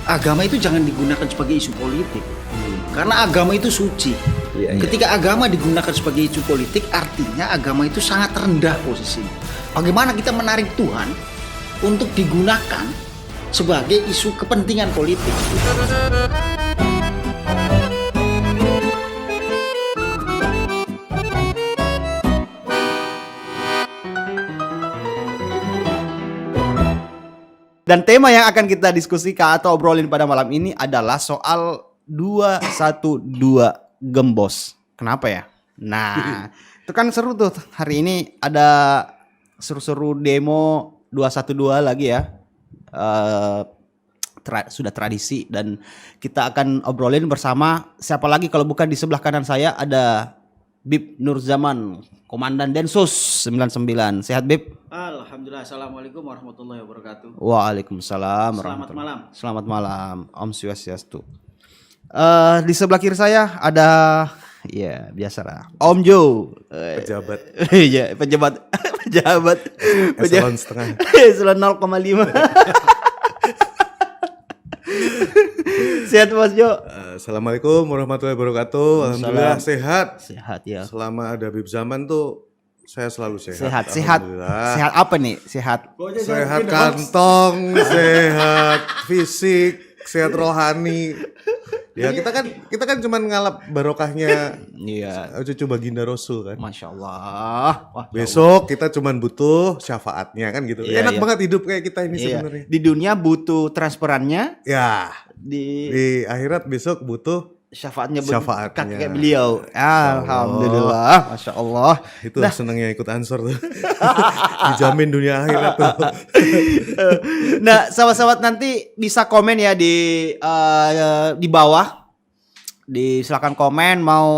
agama itu jangan digunakan sebagai isu politik. Karena agama itu suci. Ketika agama digunakan sebagai isu politik, artinya agama itu sangat rendah posisinya. Bagaimana kita menarik Tuhan untuk digunakan sebagai isu kepentingan politik? Dan tema yang akan kita diskusikan atau obrolin pada malam ini adalah soal 212 Gembos. Kenapa ya? Nah, itu kan seru tuh. Hari ini ada seru-seru demo 212 lagi ya. Sudah tradisi dan kita akan obrolin bersama siapa lagi kalau bukan di sebelah kanan saya ada Bib Nurzaman, Komandan Densus 99. Sehat Bib? Alhamdulillah. Assalamualaikum warahmatullahi wabarakatuh. Waalaikumsalam. Selamat malam. Selamat malam. Om Swastiastu. Di sebelah kiri saya ada, ya biasalah, Om Jo. Pejabat. Iya, pejabat. Eselon setengah. Eselon 0,5. Sehat Mas Jo. Assalamualaikum warahmatullahi wabarakatuh. Alhamdulillah sehat. Sehat ya. Selama ada Bib Zaman tuh saya selalu sehat. Sehat. Sehat apa nih? Sehat. Sehat kantong, sehat fisik, sehat rohani. Ya kita kan cuman ngalap barokahnya. Iya. Cucu baginda Rasul kan. Masya Allah. Wah, Besok kita cuman butuh syafaatnya kan gitu. Iya, Enak iya. banget hidup kayak kita ini iya. sebenarnya. Di dunia butuh transferannya, Ya. di Di akhirat besok butuh syafaatnya Syafaatnya. kakek beliau. Alhamdulillah, Masya Allah. itu senangnya ikut ansor tuh. Dijamin dunia akhirat tuh. Nah, sahabat-sahabat nanti bisa komen ya di bawah. Silakan komen mau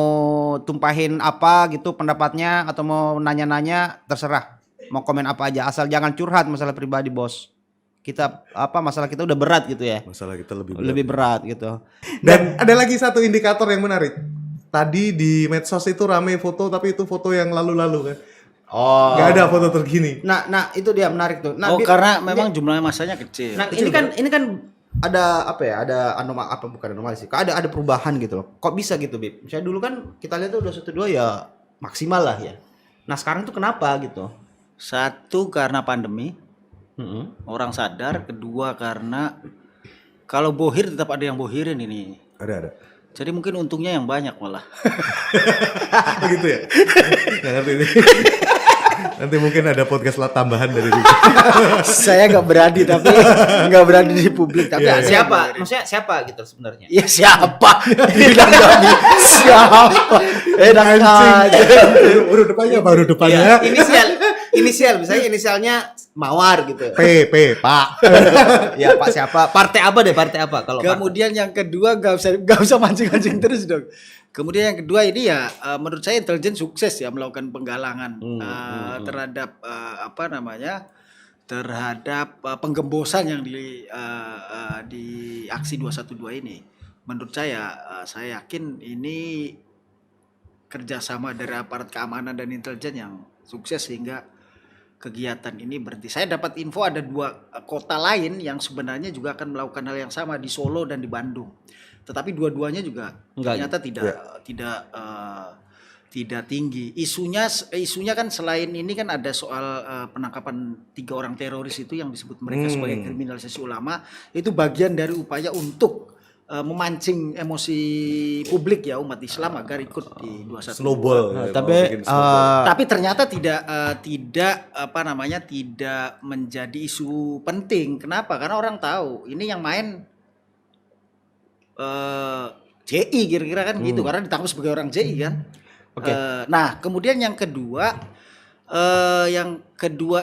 tumpahin apa gitu pendapatnya atau mau nanya-nanya, terserah. Mau komen apa aja asal jangan curhat masalah pribadi, Bos. Masalah kita udah berat gitu ya. Masalah kita Lebih berat gitu. Dan ada lagi satu indikator yang menarik. Tadi di medsos itu rame foto, tapi itu foto yang lalu-lalu kan. Oh. Nggak ada foto terkini. Nah itu dia menarik tuh. Nah, Karena memang jumlah masanya kecil. Nah, ini kan ada apa ya? Ada bukan anomali sih. Ada perubahan gitu loh. Kok bisa gitu, Bib? Misalnya dulu kan kita lihat tuh udah 112 ya maksimal lah ya. Nah, sekarang tuh kenapa gitu? Satu, karena pandemi. Orang sadar. Kedua, karena kalau bohir tetap ada yang bohirin ini. Ada. Jadi mungkin untungnya yang banyak malah. Begitu ya? Nggak ngerti ini. Nanti mungkin ada podcast tambahan dari itu. Saya nggak berani di publik. Tapi Iya, ada Siapa? yang Maksudnya siapa gitu sebenarnya? Ya siapa? Siapa? Enak aja. Huruf depannya. Inisial misalnya inisialnya Mawar gitu. P, Pak. Ya Pak siapa? Partai apa kalau Kemudian yang kedua nggak usah mancing-mancing terus dong. Kemudian yang kedua ini ya menurut saya intelijen sukses ya melakukan penggalangan terhadap terhadap penggembosan yang di aksi 212 ini. Menurut saya yakin ini kerjasama dari aparat keamanan dan intelijen yang sukses sehingga kegiatan ini berhenti. Saya dapat info ada 2 kota lain yang sebenarnya juga akan melakukan hal yang sama di Solo dan di Bandung. Tetapi dua-duanya juga ternyata tidak tinggi. Isunya kan selain ini kan ada soal penangkapan 3 orang teroris itu yang disebut mereka sebagai kriminalisasi ulama. Itu bagian dari upaya untuk memancing emosi publik ya umat Islam agar ikut di 212. Snowball. Tapi ternyata tidak menjadi isu penting. Kenapa? Karena orang tahu ini yang main JI kira-kira kan gitu karena ditangkap sebagai orang JI kan. Oke. Nah, kemudian yang kedua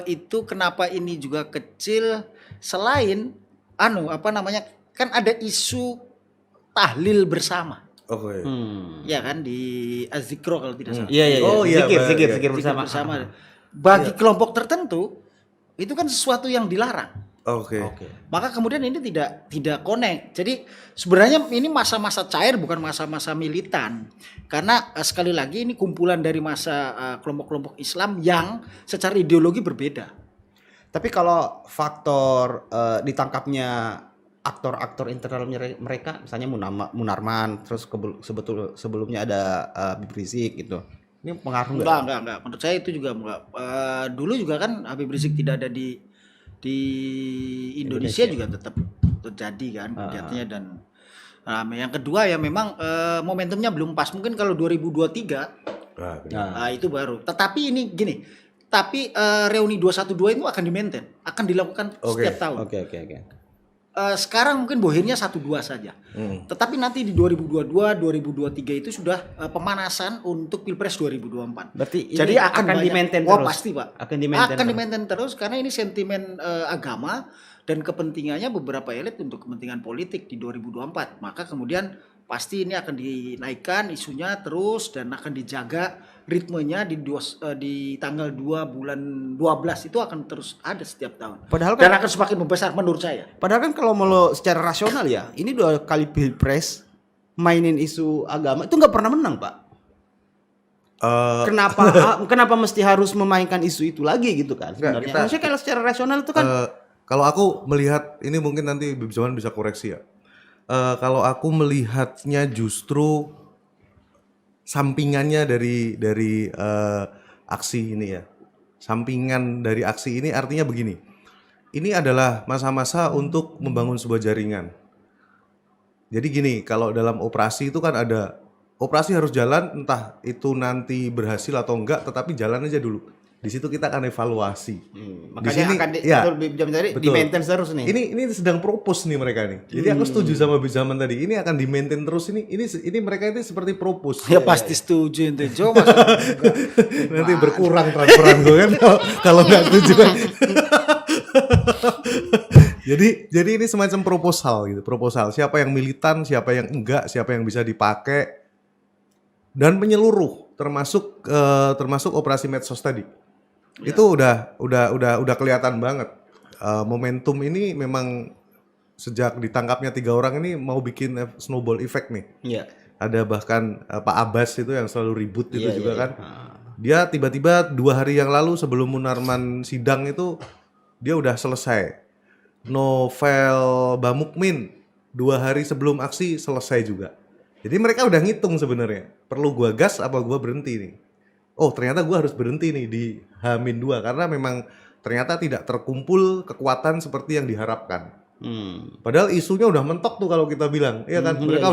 itu kenapa ini juga kecil selain kan ada isu tahlil bersama. Oke. Ya kan di Az-Zikro kalau tidak salah. Iya. Oh, iya, Zikir Zikir bersama. Bagi kelompok tertentu itu kan sesuatu yang dilarang. Oke. Maka kemudian ini tidak connect. Jadi sebenarnya ini masa-masa cair bukan masa-masa militan. Karena sekali lagi ini kumpulan dari masa kelompok-kelompok Islam yang secara ideologi berbeda. Tapi kalau faktor ditangkapnya aktor-aktor internal mereka, misalnya Munarman, terus sebelumnya ada Habib Rizik gitu. Ini pengaruh Enggak. Menurut saya itu juga enggak. Dulu juga kan Habib Rizik tidak ada di Indonesia juga tetap terjadi kan kegiatannya. Dan yang kedua ya memang momentumnya belum pas. Mungkin kalau 2023 itu baru. Tetapi ini gini. Tapi reuni 212 itu akan di-maintain, akan dilakukan setiap tahun. Oke. Sekarang mungkin bohirnya 1-2 saja. Tetapi nanti di 2022, 2023 itu sudah pemanasan untuk Pilpres 2024. Berarti jadi akan di-maintain terus. terus. Pasti, Pak. Akan di-maintain terus karena ini sentimen agama dan kepentingannya beberapa elit untuk kepentingan politik di 2024. Maka kemudian pasti ini akan dinaikkan isunya terus dan akan dijaga ritmenya di tanggal 2 bulan 12 itu akan terus ada setiap tahun. Padahal kan, dan akan semakin membesar menurut saya. Padahal kan kalau mau secara rasional ya, ini 2 kali Pilpres mainin isu agama itu nggak pernah menang, Pak. Kenapa mesti harus memainkan isu itu lagi gitu kan? Sebenarnya maksudnya kalau secara rasional itu kan kalau aku melihat ini mungkin nanti Bib Zaman bisa koreksi ya. Kalau aku melihatnya justru sampingannya dari aksi ini ya. Sampingan dari aksi ini artinya begini. Ini adalah masa-masa untuk membangun sebuah jaringan. Jadi gini, kalau dalam operasi itu kan ada operasi harus jalan, entah itu nanti berhasil atau enggak, tetapi jalan aja dulu. Di situ kita akan evaluasi. Makanya di sini, akan di-maintain terus nih. Ini sedang propose nih mereka nih. Jadi aku setuju sama Bib Zaman tadi. Ini akan di-maintain terus ini mereka itu seperti propose. Ya pasti setuju itu. Coba nanti berkurang transferan gue kan kalau nggak setuju. Jadi ini semacam proposal gitu. Proposal siapa yang militan, siapa yang enggak, siapa yang bisa dipakai dan menyeluruh termasuk operasi medsos tadi. Ya. Itu udah kelihatan banget. Momentum ini memang sejak ditangkapnya 3 orang ini mau bikin snowball effect nih. Iya. Ada bahkan Pak Abbas itu yang selalu ribut itu juga kan. Dia tiba-tiba 2 hari yang lalu sebelum Munarman sidang itu dia udah selesai. Novel Bamukmin 2 hari sebelum aksi selesai juga. Jadi mereka udah ngitung sebenarnya. Perlu gua gas apa gua berhenti nih? Oh ternyata gue harus berhenti nih di H-2 karena memang ternyata tidak terkumpul kekuatan seperti yang diharapkan. Padahal isunya udah mentok tuh kalau kita bilang, ya kan? Mereka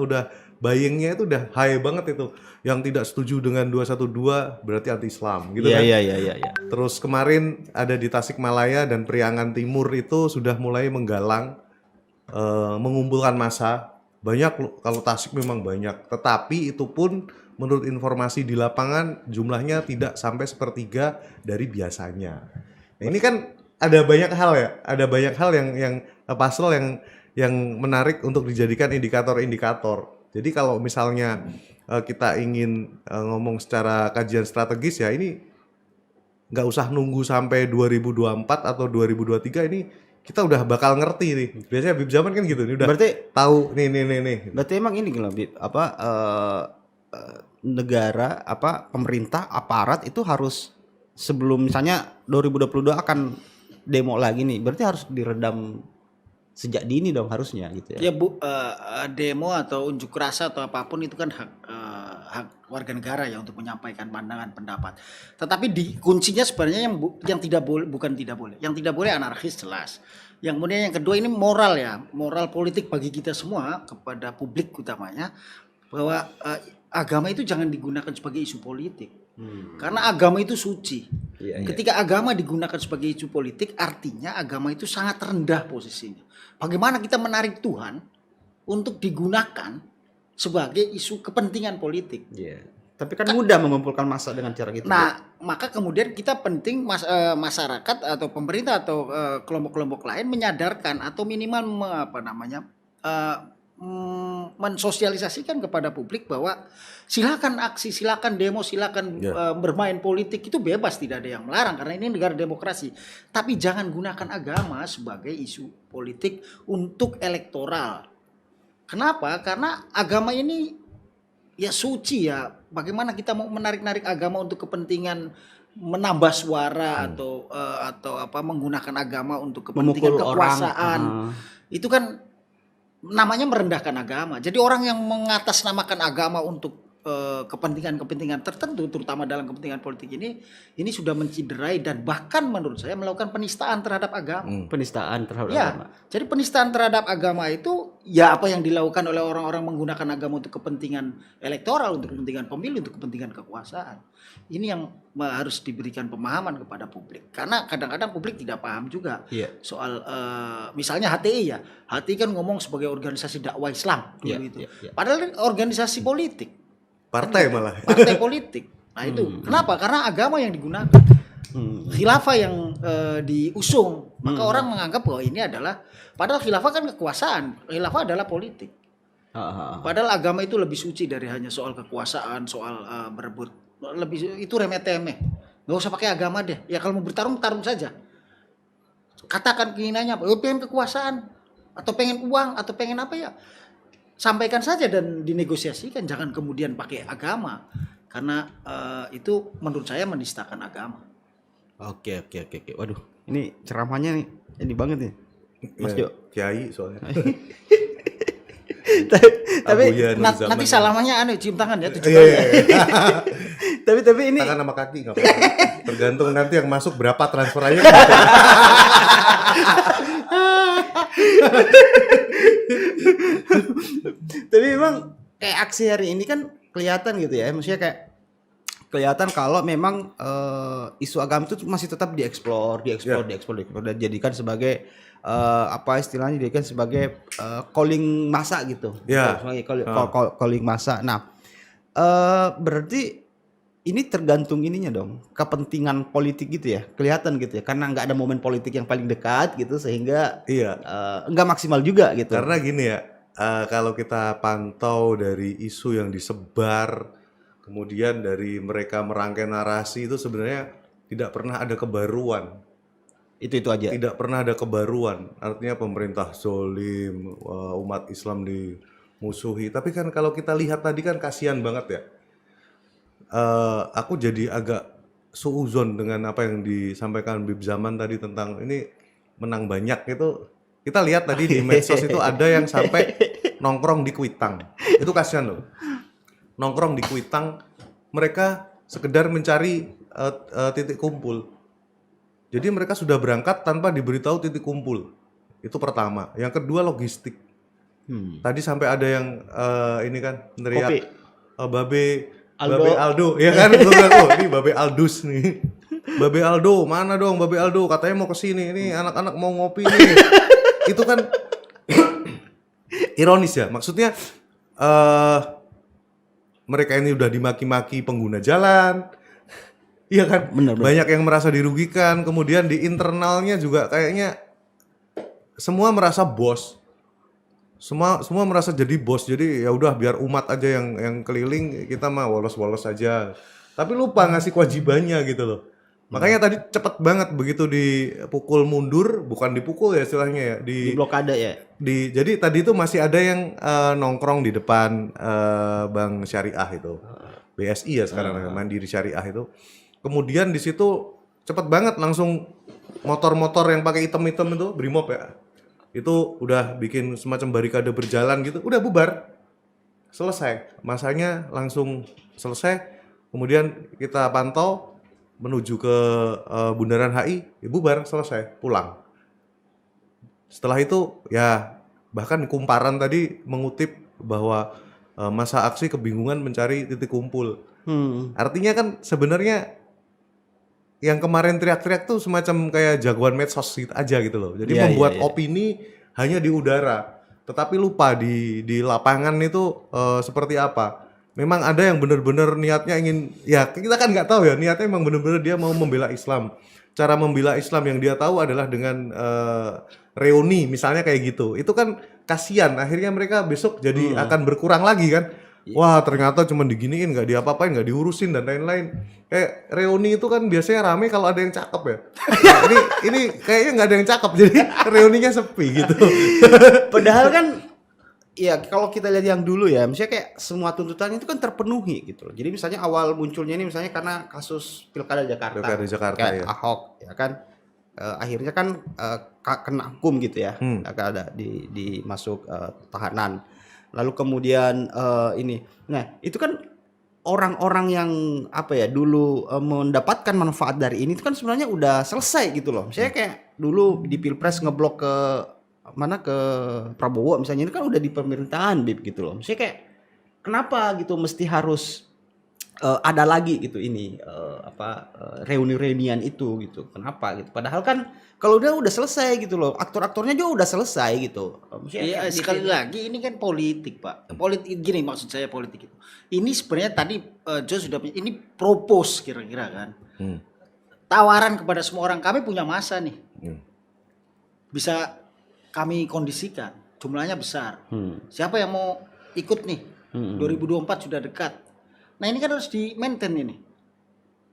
udah buyingnya itu udah high banget itu. Yang tidak setuju dengan 212 berarti anti-Islam gitu kan? Iya. Terus kemarin ada di Tasikmalaya dan Priangan Timur itu sudah mulai menggalang, mengumpulkan massa. Banyak kalau Tasik memang banyak, tetapi itu pun menurut informasi di lapangan jumlahnya tidak sampai 1/3 dari biasanya. Nah, ini kan ada banyak hal yang puzzle yang menarik untuk dijadikan indikator-indikator. Jadi kalau misalnya kita ingin ngomong secara kajian strategis ya ini nggak usah nunggu sampai 2024 atau 2023 ini kita udah bakal ngerti nih. Biasanya Bib Zaman kan gitu nih udah berarti tahu nih. Berarti emang ini gitu Bib, negara pemerintah aparat itu harus sebelum misalnya 2022 akan demo lagi nih, berarti harus diredam sejak dini dong harusnya gitu ya. Ya demo atau unjuk rasa atau apapun itu kan hak warga negara ya untuk menyampaikan pandangan pendapat. Tetapi kuncinya sebenarnya yang tidak boleh, bukan tidak boleh. Yang tidak boleh anarkis jelas. Yang kemudian yang kedua ini moral ya, moral politik bagi kita semua kepada publik utamanya bahwa agama itu jangan digunakan sebagai isu politik. Karena agama itu suci. Ketika agama digunakan sebagai isu politik, artinya agama itu sangat rendah posisinya. Bagaimana kita menarik Tuhan untuk digunakan sebagai isu kepentingan politik? Tapi kan mudah mengumpulkan massa dengan cara gitu. Nah, maka kemudian kita penting masyarakat atau pemerintah atau kelompok-kelompok lain menyadarkan atau minimal mensosialisasikan kepada publik bahwa silakan aksi, silakan demo, silakan bermain politik itu bebas, tidak ada yang melarang karena ini negara demokrasi. Tapi jangan gunakan agama sebagai isu politik untuk elektoral. Kenapa? Karena agama ini ya suci ya. Bagaimana kita mau menarik-narik agama untuk kepentingan menambah suara atau apa menggunakan agama untuk kepentingan Memukul orang. kekuasaan. Itu kan namanya merendahkan agama. Jadi orang yang mengatasnamakan agama untuk kepentingan-kepentingan tertentu, terutama dalam kepentingan politik ini sudah menciderai dan bahkan menurut saya melakukan penistaan terhadap agama. Penistaan terhadap Ya, agama. jadi penistaan terhadap agama itu ya apa yang dilakukan oleh orang-orang menggunakan agama untuk kepentingan elektoral, untuk kepentingan pemilu, untuk kepentingan kekuasaan. Ini yang harus diberikan pemahaman kepada publik. Karena kadang-kadang publik tidak paham juga soal misalnya HTI ya. HTI kan ngomong sebagai organisasi dakwah Islam dulu itu. Padahal organisasi politik. Partai malah. Partai politik. Nah itu kenapa? Karena agama yang digunakan. Khilafah yang diusung, maka orang menganggap bahwa ini adalah, padahal khilafah kan kekuasaan, khilafah adalah politik. Padahal agama itu lebih suci dari hanya soal kekuasaan, soal berebut, lebih itu remeh-temeh. Nggak usah pakai agama deh. Ya kalau mau bertarung, tarung saja. Katakan keinginannya apa? Pengen kekuasaan, atau pengen uang, atau pengen apa ya? Sampaikan saja dan dinegosiasikan, jangan kemudian pakai agama, karena itu menurut saya menistakan agama. Oke. Waduh, ini ceramahnya nih, ini banget nih, Mas Jo. Kiai soalnya. Tapi Nanti salamanya cium tangan ya, tujuh Iya. tapi ini Tangan sama kaki nggak apa-apa. Tergantung nanti yang masuk berapa transferannya. Tapi memang kayak aksi hari ini kan kelihatan gitu ya, maksudnya kayak kelihatan kalau memang isu agama itu masih tetap dieksplor dan jadikan sebagai apa istilahnya, dijadikan sebagai calling massa gitu. Sebagai calling massa. Nah, berarti ini tergantung ininya dong, kepentingan politik gitu ya, kelihatan gitu ya, karena nggak ada momen politik yang paling dekat gitu sehingga nggak maksimal juga gitu. Karena gini ya, kalau kita pantau dari isu yang disebar, kemudian dari mereka merangkai narasi itu sebenarnya tidak pernah ada kebaruan. Itu aja. Tidak pernah ada kebaruan. Artinya pemerintah zolim, umat Islam dimusuhi. Tapi kan kalau kita lihat tadi kan kasihan banget ya. Aku jadi agak suuzon dengan apa yang disampaikan Bib Zaman tadi tentang ini menang banyak itu. Kita lihat tadi di medsos itu ada yang sampai nongkrong di Kuitang. Itu kasihan loh. Nongkrong di Kuitang, mereka sekedar mencari titik kumpul. Jadi mereka sudah berangkat tanpa diberitahu titik kumpul. Itu pertama. Yang kedua logistik. Tadi sampai ada yang ini kan neriak Babe Aldo, ya kan? Ini Babe Aldus nih. Babe Aldo, mana dong Babe Aldo? Katanya mau kesini. Ini anak-anak mau ngopi nih. Itu kan ironis ya. Maksudnya mereka ini udah dimaki-maki pengguna jalan. Iya kan? Benar. Banyak yang merasa dirugikan. Kemudian di internalnya juga kayaknya semua merasa bos. Semua merasa jadi bos. Jadi ya udah biar umat aja yang keliling, kita mah wolos-wolos aja. Tapi lupa ngasih kewajibannya gitu loh. Makanya tadi cepet banget begitu dipukul mundur, bukan dipukul ya istilahnya ya, di blokade ya. Jadi tadi itu masih ada yang nongkrong di depan Bank Syariah itu. BSI ya sekarang Mandiri Syariah itu. Kemudian di situ cepet banget langsung motor-motor yang pakai hitam-hitam itu, Brimob ya. Itu udah bikin semacam barikade berjalan gitu, udah bubar. Selesai. Masanya langsung selesai. Kemudian kita pantau menuju ke Bundaran HI, ya bubar, selesai, pulang. Setelah itu ya bahkan Kumparan tadi mengutip bahwa masa aksi kebingungan mencari titik kumpul. Artinya kan sebenarnya yang kemarin teriak-teriak tuh semacam kayak jagoan medsos gitu aja gitu loh. Jadi membuat opini hanya di udara, tetapi lupa di lapangan itu seperti apa. Memang ada yang benar-benar niatnya ingin, ya kita kan nggak tahu ya, niatnya memang benar-benar dia mau membela Islam. Cara membela Islam yang dia tahu adalah dengan reuni misalnya kayak gitu. Itu kan kasihan, akhirnya mereka besok jadi akan berkurang lagi kan. Wah ternyata cuma diginiin, nggak diapa-apain, nggak diurusin dan lain-lain. Kayak reuni itu kan biasanya rame kalau ada yang cakep ya. Nah, ini kayaknya nggak ada yang cakep, jadi reuninya sepi gitu. Padahal kan Iya, kalau kita lihat yang dulu ya, misalnya kayak semua tuntutan itu kan terpenuhi gitu loh. Jadi misalnya awal munculnya ini misalnya karena kasus Pilkada Jakarta, Pilkada Jakarta, kayak ya. Ahok, ya kan. Akhirnya kan kena hukum gitu ya, ada di masuk tahanan. Lalu kemudian ini, nah itu kan orang-orang yang apa ya dulu mendapatkan manfaat dari ini itu kan sebenarnya udah selesai gitu loh. Misalnya kayak dulu di Pilpres ngeblok ke mana ke Prabowo misalnya, ini kan udah di pemerintahan Bib gitu loh. Misalnya kayak kenapa gitu mesti harus ada lagi gitu ini reuni-reunian itu gitu. Kenapa gitu? Padahal kan kalau udah selesai gitu loh. Aktor-aktornya juga udah selesai gitu. Maksudnya Iya, kayak sekali gitu. lagi ini kan politik, Pak. Politik gini maksud saya politik itu. Ini sebenarnya tadi Jo sudah ini propose kira-kira kan. Tawaran kepada semua orang, kami punya masa nih. Bisa kami kondisikan. Jumlahnya besar. Siapa yang mau ikut nih? 2024 sudah dekat. Nah, ini kan harus di-maintain ini.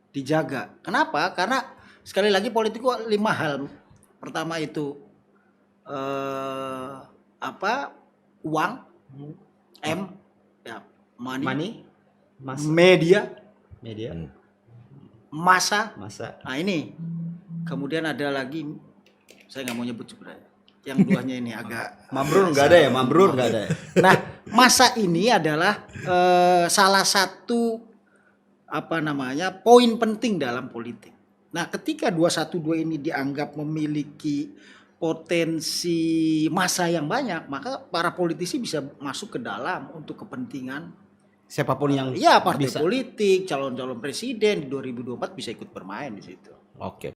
Dijaga. Kenapa? Karena sekali lagi politik kok 5 hal. Pertama itu uang, ya, money, media, masa. Nah ini, kemudian ada lagi, saya nggak mau nyebut sebenarnya. Yang duanya ini agak Mambrur nggak ada ya, Mambrur nggak ada. Nah, masa ini adalah salah satu poin penting dalam politik. Nah, ketika 212 ini dianggap memiliki potensi masa yang banyak, maka para politisi bisa masuk ke dalam untuk kepentingan Siapapun yang partai bisa. politik, calon-calon presiden di 2024 bisa ikut bermain di situ. Oke.